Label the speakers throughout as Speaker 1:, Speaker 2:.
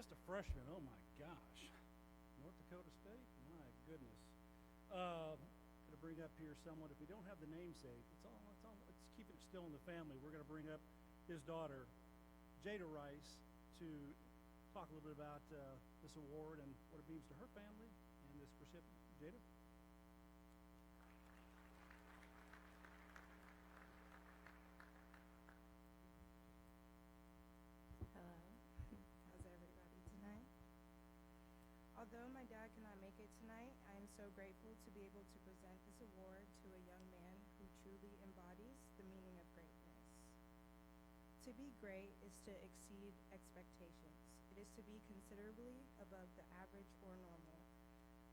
Speaker 1: Just a freshman, oh my gosh. North Dakota State? My goodness. Going to bring up here someone, if we don't have the namesake, it's keeping it still in the family. We're going to bring up his daughter, Jada Rice, to talk a little bit about this award and what it means to her family and this recipient. Jada?
Speaker 2: Although my dad cannot make it tonight, I am so grateful to be able to present this award to a young man who truly embodies the meaning of greatness. To be great is to exceed expectations. It is to be considerably above the average or normal.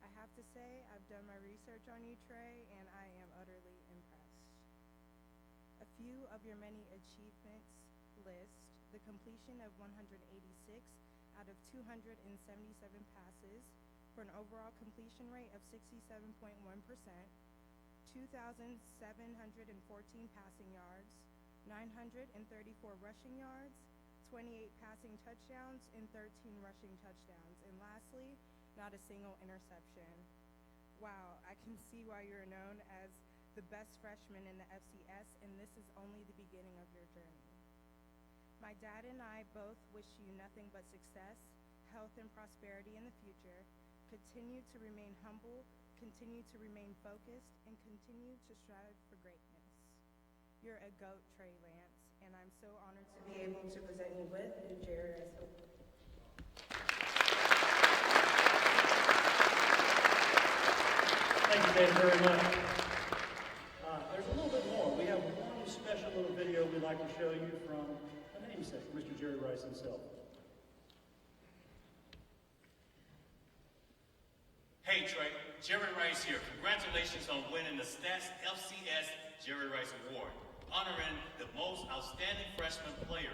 Speaker 2: I have to say, I've done my research on you, Trey, and I am utterly impressed. A few of your many achievements list the completion of 186 out of 277 passes for an overall completion rate of 67.1%, 2,714 passing yards, 934 rushing yards, 28 passing touchdowns, and 13 rushing touchdowns. And lastly, not a single interception. Wow, I can see why you're known as the best freshman in the FCS, and this is only the beginning of your journey. My dad and I both wish you nothing but success, health, and prosperity in the future. Continue to remain humble, continue to remain focused, and continue to strive for greatness. You're a GOAT, Trey Lance, and I'm so honored to be able to present you with the Jerry Rice Award.
Speaker 1: Thank you, Dave, very much. There's a little bit more. We have one special little video we'd like to show you from Mr. Jerry Rice himself.
Speaker 3: Hey Trey, Jerry Rice here. Congratulations on winning the Stats FCS Jerry Rice Award, honoring the most outstanding freshman player.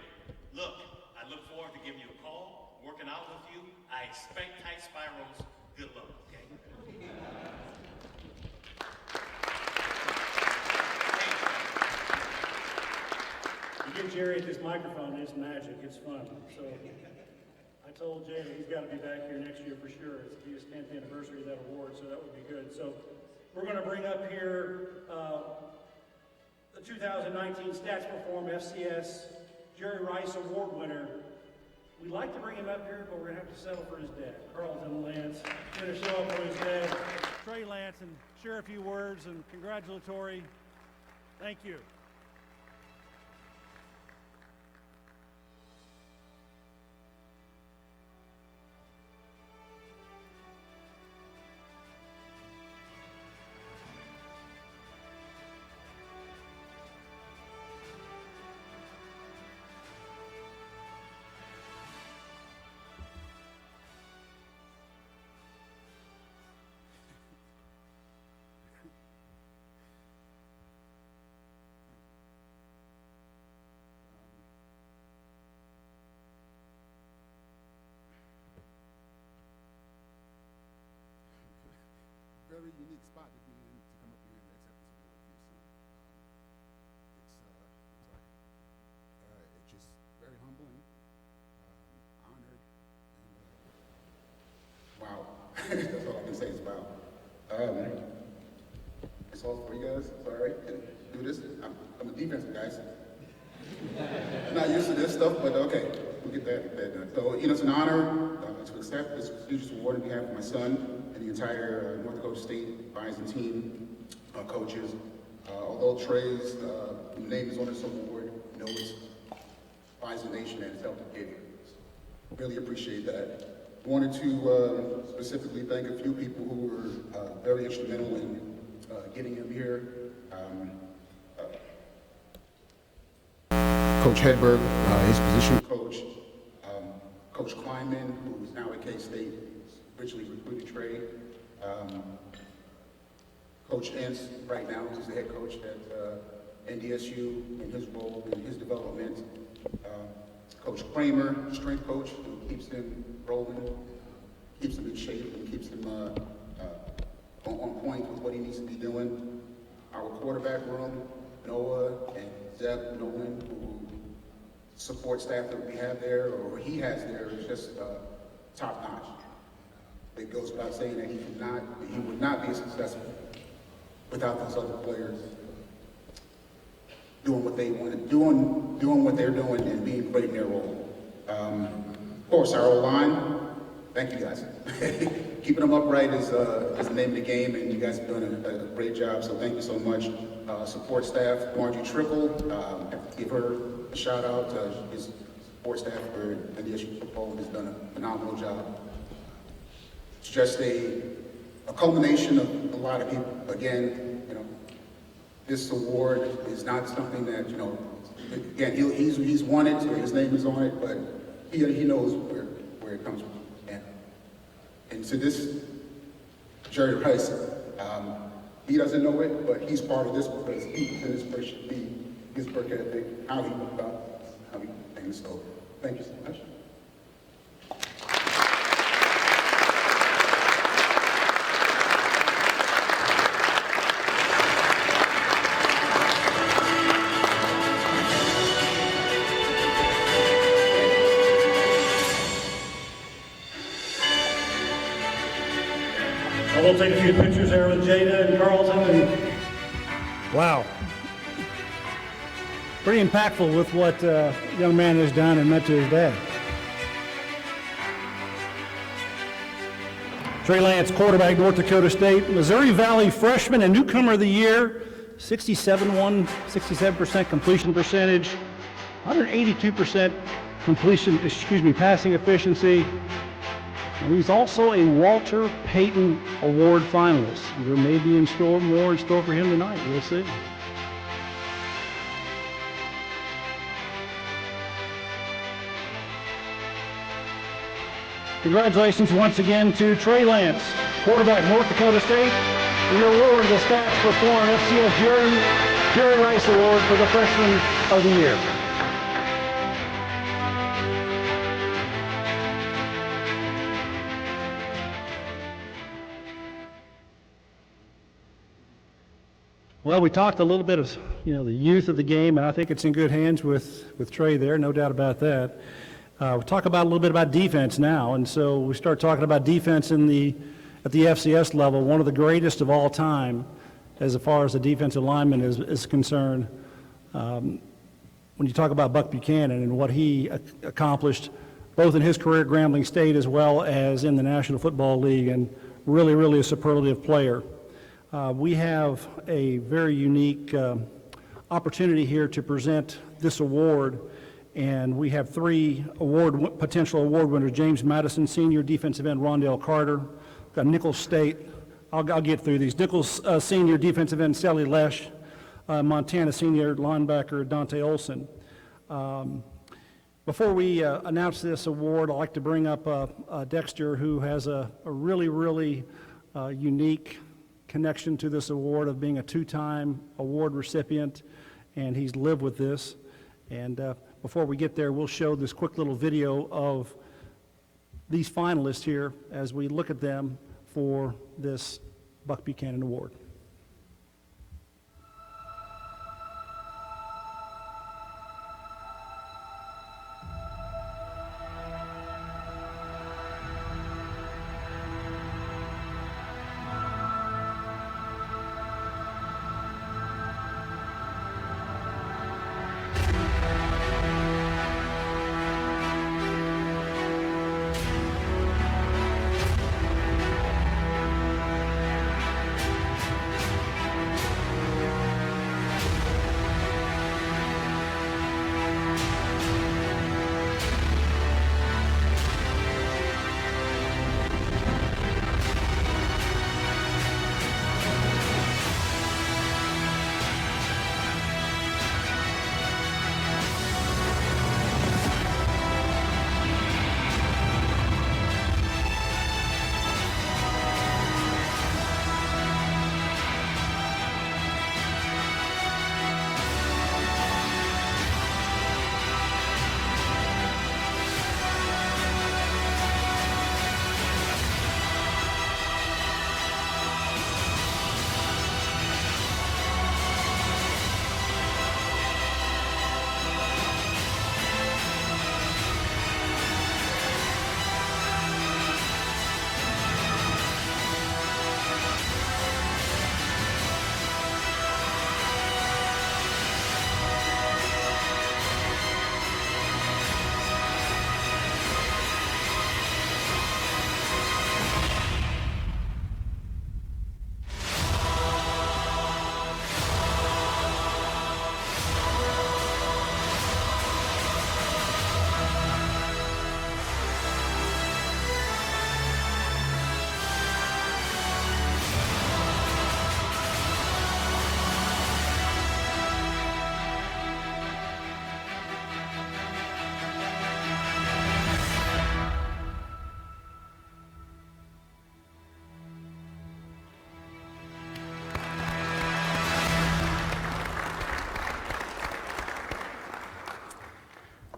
Speaker 3: Look, I look forward to giving you a call, working out with you. I expect tight spirals. Good luck, okay?
Speaker 1: You get Jerry at this microphone, it's magic, it's fun. So I told Jay that he's got to be back here next year for sure. It's his 10th anniversary of that award, so that would be good. So we're going to bring up here the 2019 Stats Perform FCS Jerry Rice Award winner. We'd like to bring him up here, but we're going to have to settle for his dad, Carlton Lance. He's going to show up for his dad, Trey Lance, and share a few words and congratulatory. Thank you.
Speaker 4: Very unique spot to be in, to come up here and accept this award for your son. It's just very humbling, honored, and wow. That's all I can say is wow. It's all for you guys. Sorry, do this. I'm a defensive guy, so I'm not used to this stuff, but okay, we'll get that done. So, it's an honor to accept this prestigious award on behalf of my son and the entire North Dakota State Bison team, coaches. Although Trey's name is on this award, it's Bison Nation and it's helped to give it. Really appreciate that. Wanted to specifically thank a few people who were very instrumental in getting him here. Coach Hedberg, his position coach, Coach Kleinman, who is now at K-State, originally recruited Trey, Coach Entz, right now, who's the head coach at NDSU, in his role in his development, Coach Kramer, strength coach, who keeps him rolling, keeps him in shape, and keeps him on point with what he needs to be doing. Our quarterback room, Noah and Zeb Nolan, who support staff that we have there, or he has there, is just top notch. It goes without saying that he would not be successful without those other players doing what they want to, doing what they're doing and being great in their role. Of course, our O-line, thank you guys. Keeping them upright is the name of the game, and you guys have done a great job, so thank you so much. Support staff, Margie Trickle, give her a shout out. His support staff for NDSU football has done a phenomenal job. It's just a culmination of a lot of people. Again, you know, this award is not something that, you know, again, he's won it, so his name is on it, but he knows where it comes from. And to this, Jerry Rice, he doesn't know it, but he's part of this because he was in his work ethic, how he went about, how he did things. So thank you so much.
Speaker 1: We'll take a few pictures there with Jada and Carlton. And
Speaker 5: wow. Pretty impactful with what young man has done and meant to his dad. Trey Lance, quarterback, North Dakota State, Missouri Valley freshman and newcomer of the year, 67% completion percentage, 182% passing efficiency. And he's also a Walter Payton Award finalist. There may be more in store for him tonight. We'll see. Congratulations once again to Trey Lance, quarterback, North Dakota State. Your award, the Stats Perform FCS Jerry Rice Award for the Freshman of the Year. Well, we talked a little bit of, the youth of the game, and I think it's in good hands with Trey there, no doubt about that. We'll talk about a little bit about defense now, and so we start talking about defense at the FCS level, one of the greatest of all time as far as the defensive lineman is concerned. When you talk about Buck Buchanan and what he accomplished, both in his career at Grambling State as well as in the National Football League, and really a superlative player. We have a very unique opportunity here to present this award, and we have three potential award winners: James Madison, senior defensive end Rondell Carter, got Nichols State. I'll get through these. Nichols senior defensive end Sally Lesh, Montana senior linebacker Dante Olson. Before we announce this award, I'd like to bring up Dexter, who has a really unique connection to this award of being a two-time award recipient, and he's lived with this. And before we get there, we'll show this quick little video of these finalists here as we look at them for this Buck Buchanan Award.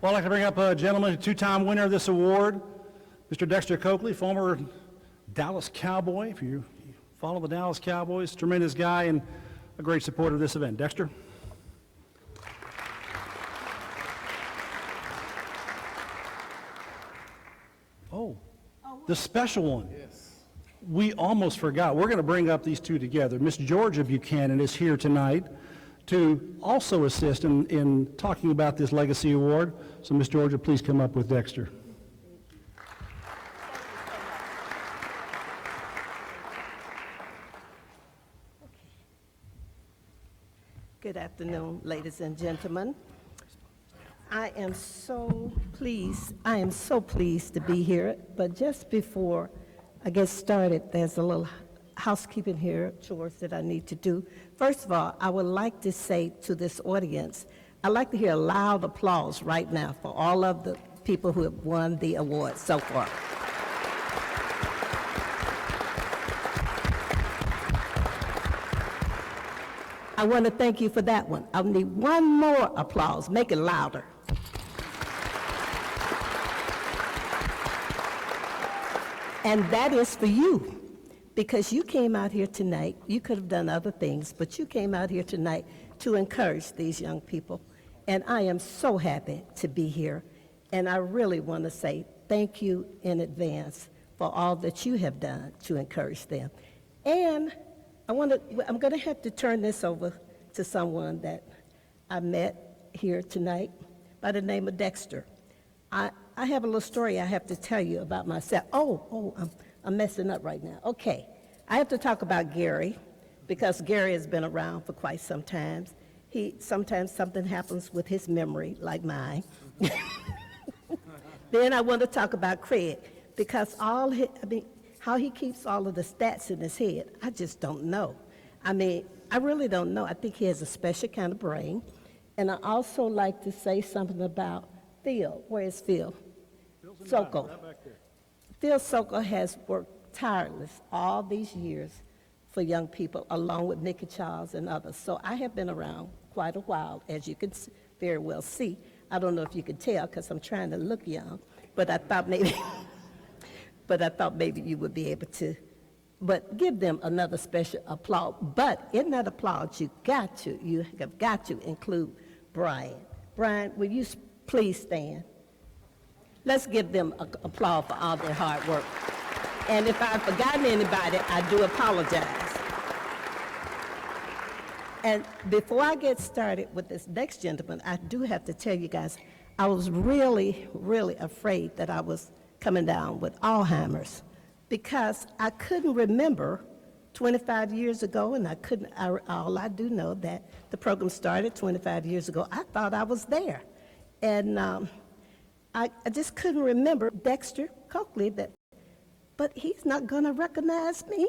Speaker 5: Well, I'd like to bring up a gentleman, a two-time winner of this award, Mr. Dexter Coakley, former Dallas Cowboy. If you follow the Dallas Cowboys, tremendous guy and a great supporter of this event. Dexter? Oh, the special one. Yes. We almost forgot. We're going to bring up these two together. Miss Georgia Buchanan is here tonight to also assist in talking about this Legacy Award. So, Miss Georgia, please come up with Dexter.
Speaker 6: Good afternoon, ladies and gentlemen. I am so pleased to be here, but just before I get started, there's a little housekeeping here, chores that I need to do. First of all, I would like to say to this audience, I'd like to hear a loud applause right now for all of the people who have won the award so far. I want to thank you for that one. I'll need one more applause. Make it louder. And that is for you, because you came out here tonight. You could have done other things, but you came out here tonight to encourage these young people. And I am so happy to be here. And I really want to say thank you in advance for all that you have done to encourage them. And I'm going to have to turn this over to someone that I met here tonight by the name of Dexter. I have a little story I have to tell you about myself. I'm messing up right now. Okay, I have to talk about Gary, because Gary has been around for quite some time. Sometimes something happens with his memory, like mine. Then I want to talk about Craig, because how he keeps all of the stats in his head, I just don't know. I really don't know. I think he has a special kind of brain. And I also like to say something about Phil. Where is Phil? Sokol. Right back there. Phil Sokol has worked tireless all these years for young people, along with Mickey Charles and others. So I have been around quite a while, as you can very well see. I don't know if you can tell, because I'm trying to look young, but I thought maybe, you would be able to. But give them another special applause. But in that applause, you have got to include Brian. Brian, will you please stand? Let's give them applause for all their hard work. And if I've forgotten anybody, I do apologize. And before I get started with this next gentleman, I do have to tell you guys, I was really, really afraid that I was coming down with Alzheimer's, because I couldn't remember 25 years ago, and all I do know that the program started 25 years ago. I thought I was there. And I just couldn't remember Dexter Coakley, but he's not going to recognize me,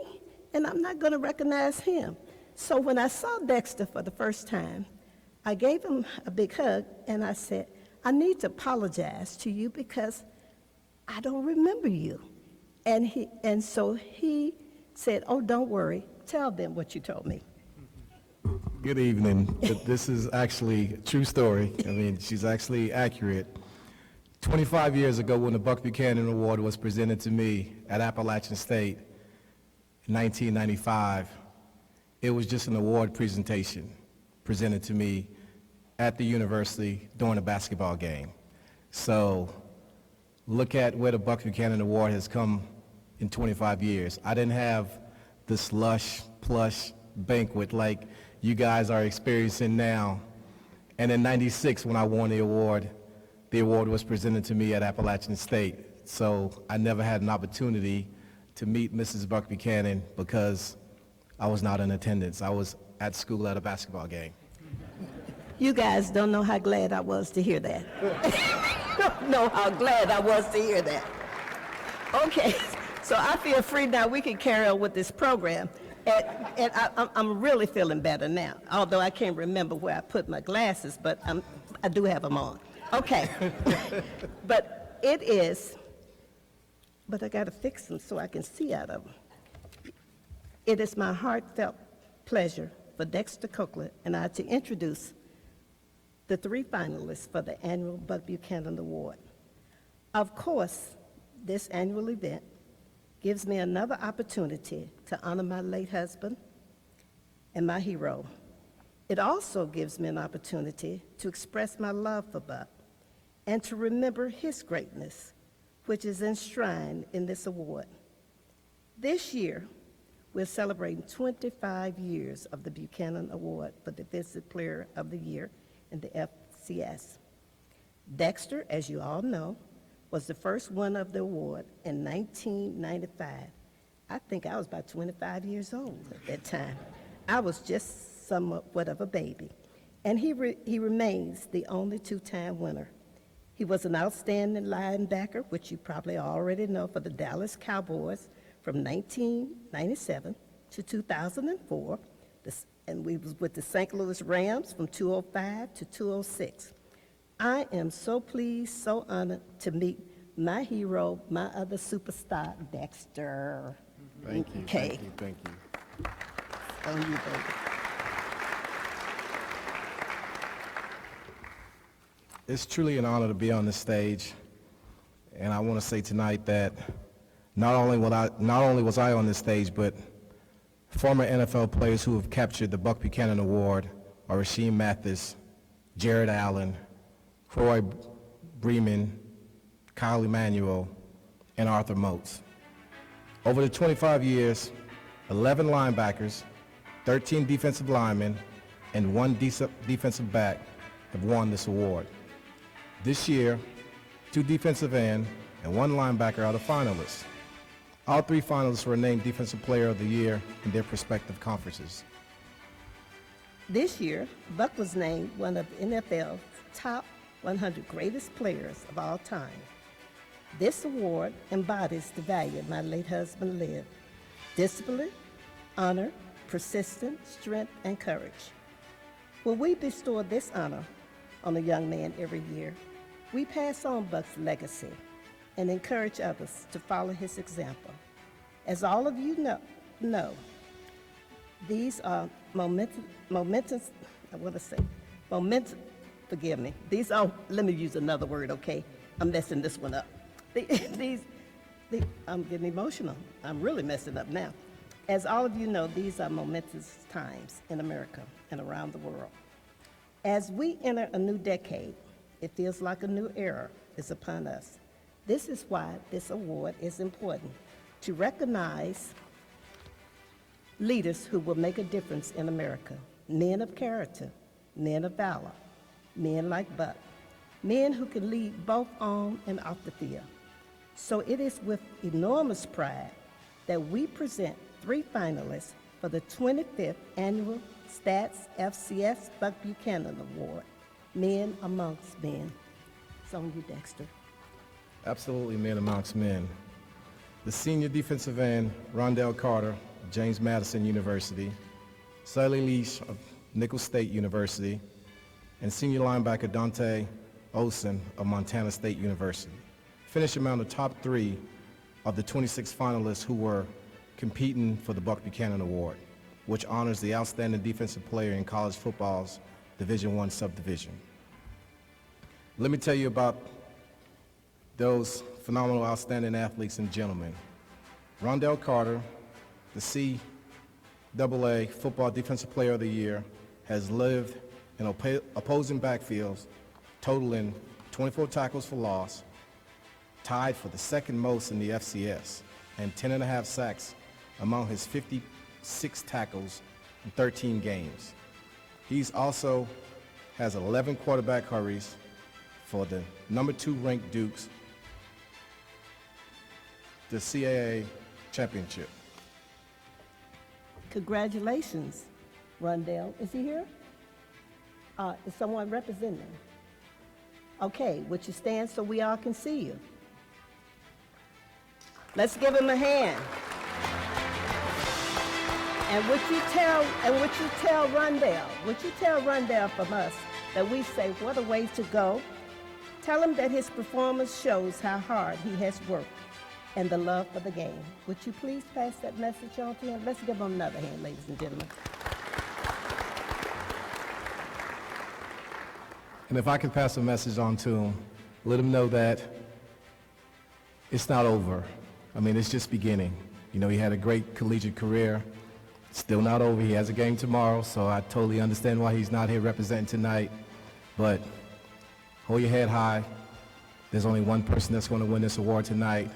Speaker 6: and I'm not going to recognize him. So when I saw Dexter for the first time, I gave him a big hug, and I said, I need to apologize to you because I don't remember you. And so he said, oh, don't worry. Tell them what you told me.
Speaker 7: Good evening. This is actually a true story. She's actually accurate. 25 years ago, when the Buck Buchanan Award was presented to me at Appalachian State in 1995, it was just an award presentation presented to me at the university during a basketball game. So look at where the Buck Buchanan Award has come in 25 years. I didn't have this lush, plush banquet like you guys are experiencing now. And in 96, when I won the award was presented to me at Appalachian State. So I never had an opportunity to meet Mrs. Buck Buchanan because I was not in attendance. I was at school at a basketball game.
Speaker 6: You guys don't know how glad I was to hear that. Don't know how glad I was to hear that. Okay, so I feel free now. We can carry on with this program. And I'm really feeling better now, although I can't remember where I put my glasses, but I do have them on. Okay, but I got to fix them so I can see out of them. It is my heartfelt pleasure for Dexter Coakley and I to introduce the 3 finalists for the annual Buck Buchanan Award. Of course, this annual event gives me another opportunity to honor my late husband and my hero. It also gives me an opportunity to express my love for Buck and to remember his greatness, which is enshrined in this award. This year, we're celebrating 25 years of the Buchanan Award for Defensive Player of the Year in the FCS. Dexter, as you all know, was the first winner of the award in 1995. I think I was about 25 years old at that time. I was just somewhat of a baby. And he remains the only 2-time winner. He was an outstanding linebacker, which you probably already know, for the Dallas Cowboys from 1997 to 2004, and we was with the St. Louis Rams from 2005 to 2006. I am so pleased, so honored to meet my hero, my other superstar, Dexter.
Speaker 7: Thank you,
Speaker 6: Okay.
Speaker 7: thank you, thank you.
Speaker 6: On you, baby.
Speaker 7: It's truly an honor to be on this stage, and I want to say tonight that not only was I on this stage, but former NFL players who have captured the Buck Buchanan Award are Rasheem Mathis, Jared Allen, Troy Bremen, Kyle Emanuel, and Arthur Moats. Over the 25 years, 11 linebackers, 13 defensive linemen, and 1 defensive back have won this award. This year, 2 defensive end and 1 linebacker are the finalists. All 3 finalists were named Defensive Player of the Year in their respective conferences.
Speaker 6: This year, Buck was named one of NFL's top 100 greatest players of all time. This award embodies the value my late husband lived: discipline, honor, persistence, strength, and courage. When we bestow this honor on a young man every year, we pass on Buck's legacy and encourage others to follow his example. As all of you know, these are forgive me. These are, let me use another word, okay? I'm messing this one up. I'm getting emotional. I'm really messing up now. As all of you know, these are momentous times in America and around the world. As we enter a new decade, it feels like a new era is upon us. This is why this award is important, to recognize leaders who will make a difference in America, men of character, men of valor, men like Buck, men who can lead both on and off the field. So it is with enormous pride that we present 3 finalists for the 25th Annual Stats FCS Buck Buchanan Award, Men Amongst Men. It's on you, Dexter.
Speaker 7: Absolutely, men amongst men. The senior defensive end, Rondell Carter, of James Madison University, Sully Leash of Nicholls State University, and senior linebacker Dante Olson of Montana State University finished among the top 3 of the 26 finalists who were competing for the Buck Buchanan Award, which honors the outstanding defensive player in college football's Division I subdivision. Let me tell you about those phenomenal, outstanding athletes and gentlemen. Rondell Carter, the CAA Football Defensive Player of the Year, has lived in opposing backfields, totaling 24 tackles for loss, tied for the second most in the FCS, and 10.5 sacks among his 56 tackles in 13 games. He's also has 11 quarterback hurries for the number 2 ranked Dukes, the CAA championship.
Speaker 6: Congratulations, Rondell. Is he here? Is someone representing him? Okay, would you stand so we all can see you? Let's give him a hand. And would you tell Rondell from us that we say, what a way to go? Tell him that his performance shows how hard he has worked and the love for the game. Would you please pass that message on to him? Let's give him another hand, ladies and gentlemen.
Speaker 7: And if I could pass a message on to him, let him know that it's not over. I mean, it's just beginning. You know, he had a great collegiate career. Still not over. He has a game tomorrow, so I totally understand why he's not here representing tonight. But hold your head high. There's only one person that's going to win this award tonight.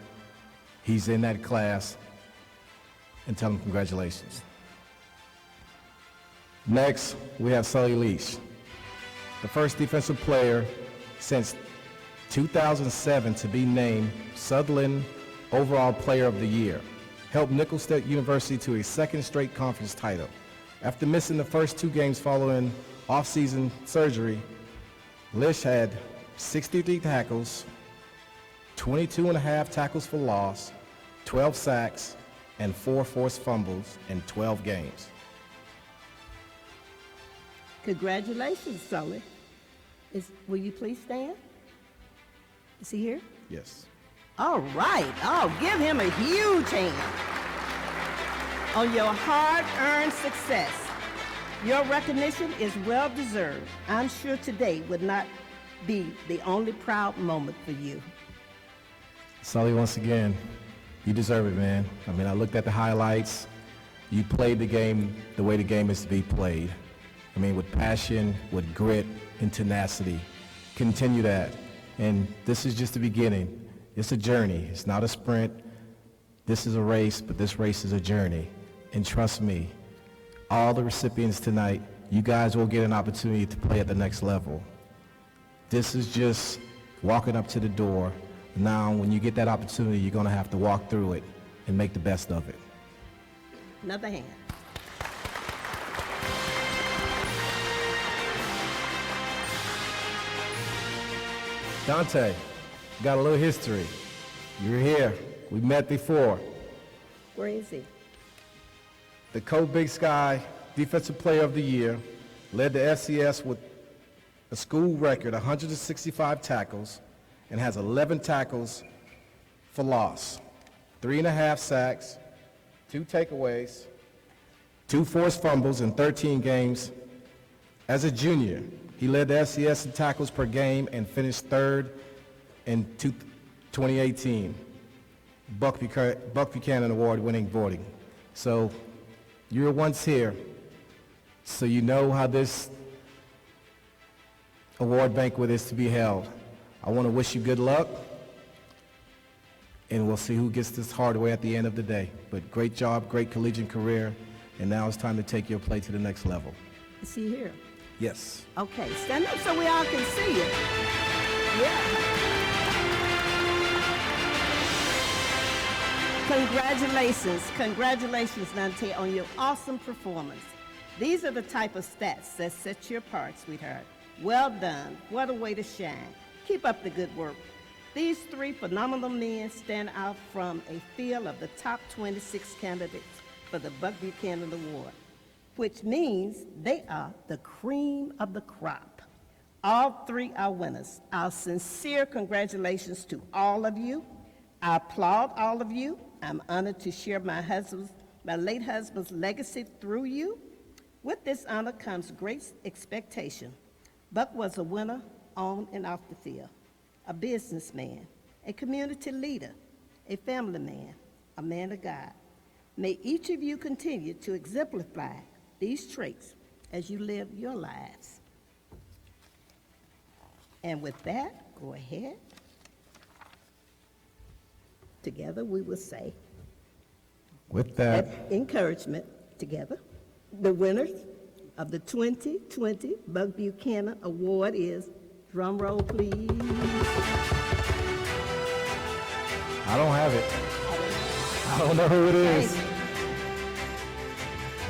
Speaker 7: He's in that class. And tell him congratulations. Next, we have Sully Leach, the first defensive player since 2007 to be named Sutherland Overall Player of the Year. Helped Nicholls State University to a second straight conference title. After missing the first 2 games following off-season surgery, Lish had 63 tackles, 22.5 tackles for loss, 12 sacks, and 4 forced fumbles in 12 games.
Speaker 6: Congratulations, Sully. Will you please stand? Is he here?
Speaker 7: Yes.
Speaker 6: All right. Oh, give him a huge hand on your hard-earned success. Your recognition is well-deserved. I'm sure today would not be the only proud moment for you.
Speaker 7: Sully, once again, you deserve it, man. I mean, I looked at the highlights. You played the game the way the game is to be played. I mean, with passion, with grit, and tenacity. Continue that. And this is just the beginning. It's a journey. It's not a sprint. This is a race, but this race is a journey. And trust me, all the recipients tonight, you guys will get an opportunity to play at the next level. This is just walking up to the door. Now, when you get that opportunity, you're going to have to walk through it and make the best of it.
Speaker 6: Another hand.
Speaker 7: Dante, got a little history. You're here. We met before.
Speaker 6: Where is he?
Speaker 7: The Co-Big Sky Defensive Player of the Year, led the FCS with a school record 165 tackles, and has 11 tackles for loss, 3.5 sacks, 2 takeaways, 2 forced fumbles in 13 games. As a junior, he led the FCS in tackles per game and finished 3rd in 2018 Buck Buchanan Award-winning voting. So you were once here, so you know how this award banquet is to be held. I want to wish you good luck, and we'll see who gets this hard way at the end of the day. But great job, great collegiate career, and now it's time to take your play to the next level.
Speaker 6: Is he here?
Speaker 7: Yes.
Speaker 6: Okay, stand up so we all can see you. Yeah. Congratulations, Dante, on your awesome performance. These are the type of stats that set you apart, sweetheart. Well done. What a way to shine. Keep up the good work. These 3 phenomenal men stand out from a field of the top 26 candidates for the Buck Buchanan Award, which means they are the cream of the crop. All 3 are winners. Our sincere congratulations to all of you. I applaud all of you. I'm honored to share my late husband's legacy through you. With this honor comes great expectation. Buck was a winner on and off the field, a businessman, a community leader, a family man, a man of God. May each of you continue to exemplify these traits as you live your lives. And with that, go ahead. Together we will say,
Speaker 7: With that,
Speaker 6: encouragement, together, the winners of the 2020 Buck Buchanan Award is, drum roll please.
Speaker 7: I don't have it. I don't know who it is.
Speaker 6: Hey,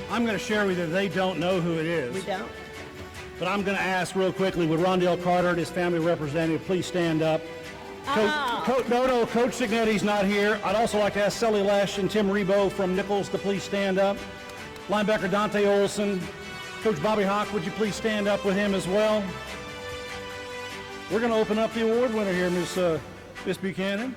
Speaker 5: I'm going to share with you that they don't know who it is.
Speaker 6: we don't?
Speaker 5: But I'm going to ask real quickly, would Rondell Carter, his family representative, please stand up? Coach Signetti's not here. I'd also like to ask Sully Lesh and Tim Rebo from Nicholls to please stand up. Linebacker Dante Olson. Coach Bobby Hawk, would you please stand up with him as well? We're going to open up the award winner here, Miss Buchanan.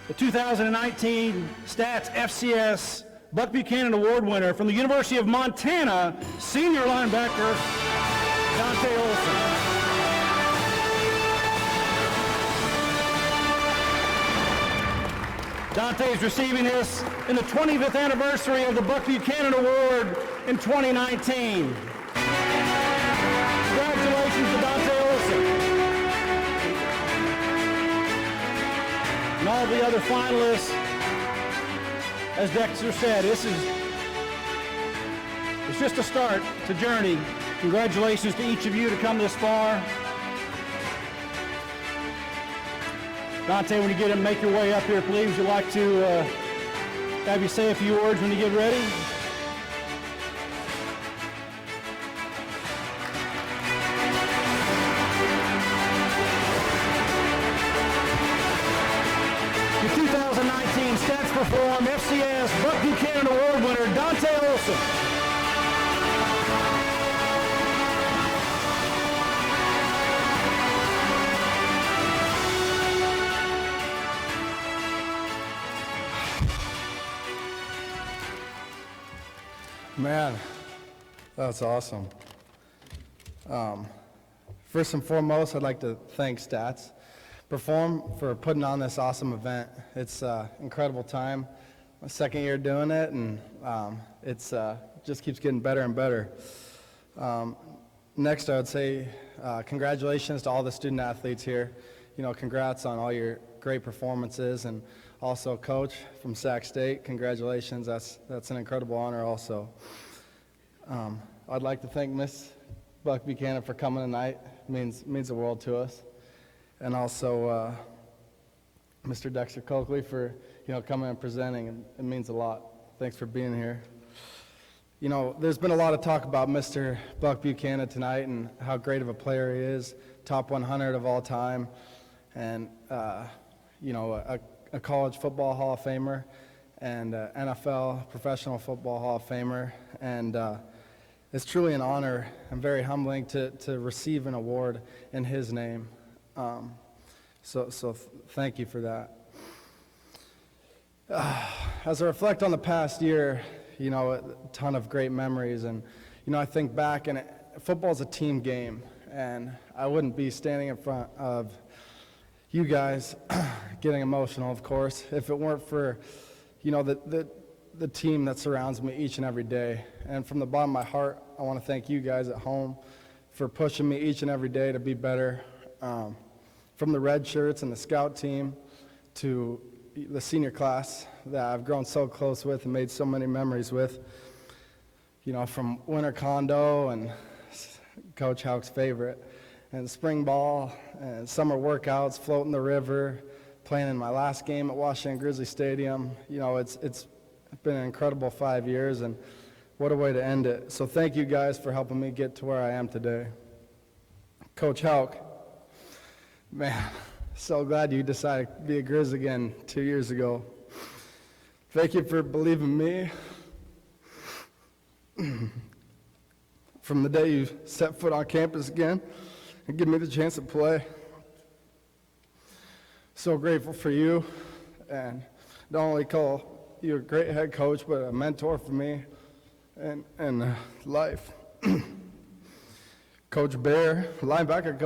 Speaker 5: The 2019 Stats FCS Buck Buchanan Award winner from the University of Montana, senior linebacker, Dante Olson. Dante is receiving this in the 25th anniversary of the Buck Buchanan Award in 2019. Congratulations to Dante Olson. And all the other finalists, as Dexter said, it's just a start. It's a journey. Congratulations to each of you to come this far. Dante, when you get him, make your way up here, please. Would you like to have you say a few words when you get ready? The 2019 Stats Perform FCS Buck Buchanan Award winner, Dante Olson.
Speaker 7: Man, that's awesome. First and foremost, I'd like to thank Stats Perform for putting on this awesome event. It's an incredible time. My second year doing it, and it's just keeps getting better and better. Next, I would say congratulations to all the student athletes here. You know, congrats on all your great performances, and also Coach from Sac State, congratulations. That's an incredible honor also. I'd like to thank Miss Buck Buchanan for coming tonight. It means the world to us. And also Mr. Dexter Coakley for, coming and presenting. It means a lot. Thanks for being here. You know, there's been a lot of talk about Mr. Buck Buchanan tonight and how great of a player he is, top 100 of all time, and, a college football Hall of Famer and NFL professional football Hall of Famer. And it's truly an honor and very humbling to receive an award in his name. So thank you for that. As I reflect on the past year, a ton of great memories. And, I think back, and football's a team game. And I wouldn't be standing in front of you guys getting emotional, of course, if it weren't for, the team that surrounds me each and every day. And from the bottom of my heart, I want to thank you guys at home for pushing me each and every day to be better. From the red shirts and the scout team to the senior class that I've grown so close with and made so many memories with, from winter condo and Coach Houck's favorite, and spring ball and summer workouts, floating the river, playing in my last game at Washington Grizzly Stadium. It's been an incredible 5 years, and what a way to end it. So thank you guys for helping me get to where I am today. Coach Houck, man, so glad you decided to be a Grizz again 2 years ago. Thank you for believing me. From the day you set foot on campus again and give me the chance to play. So grateful for you, and not only call you a great head coach, but a mentor for me and life. Coach Bear, linebacker coach.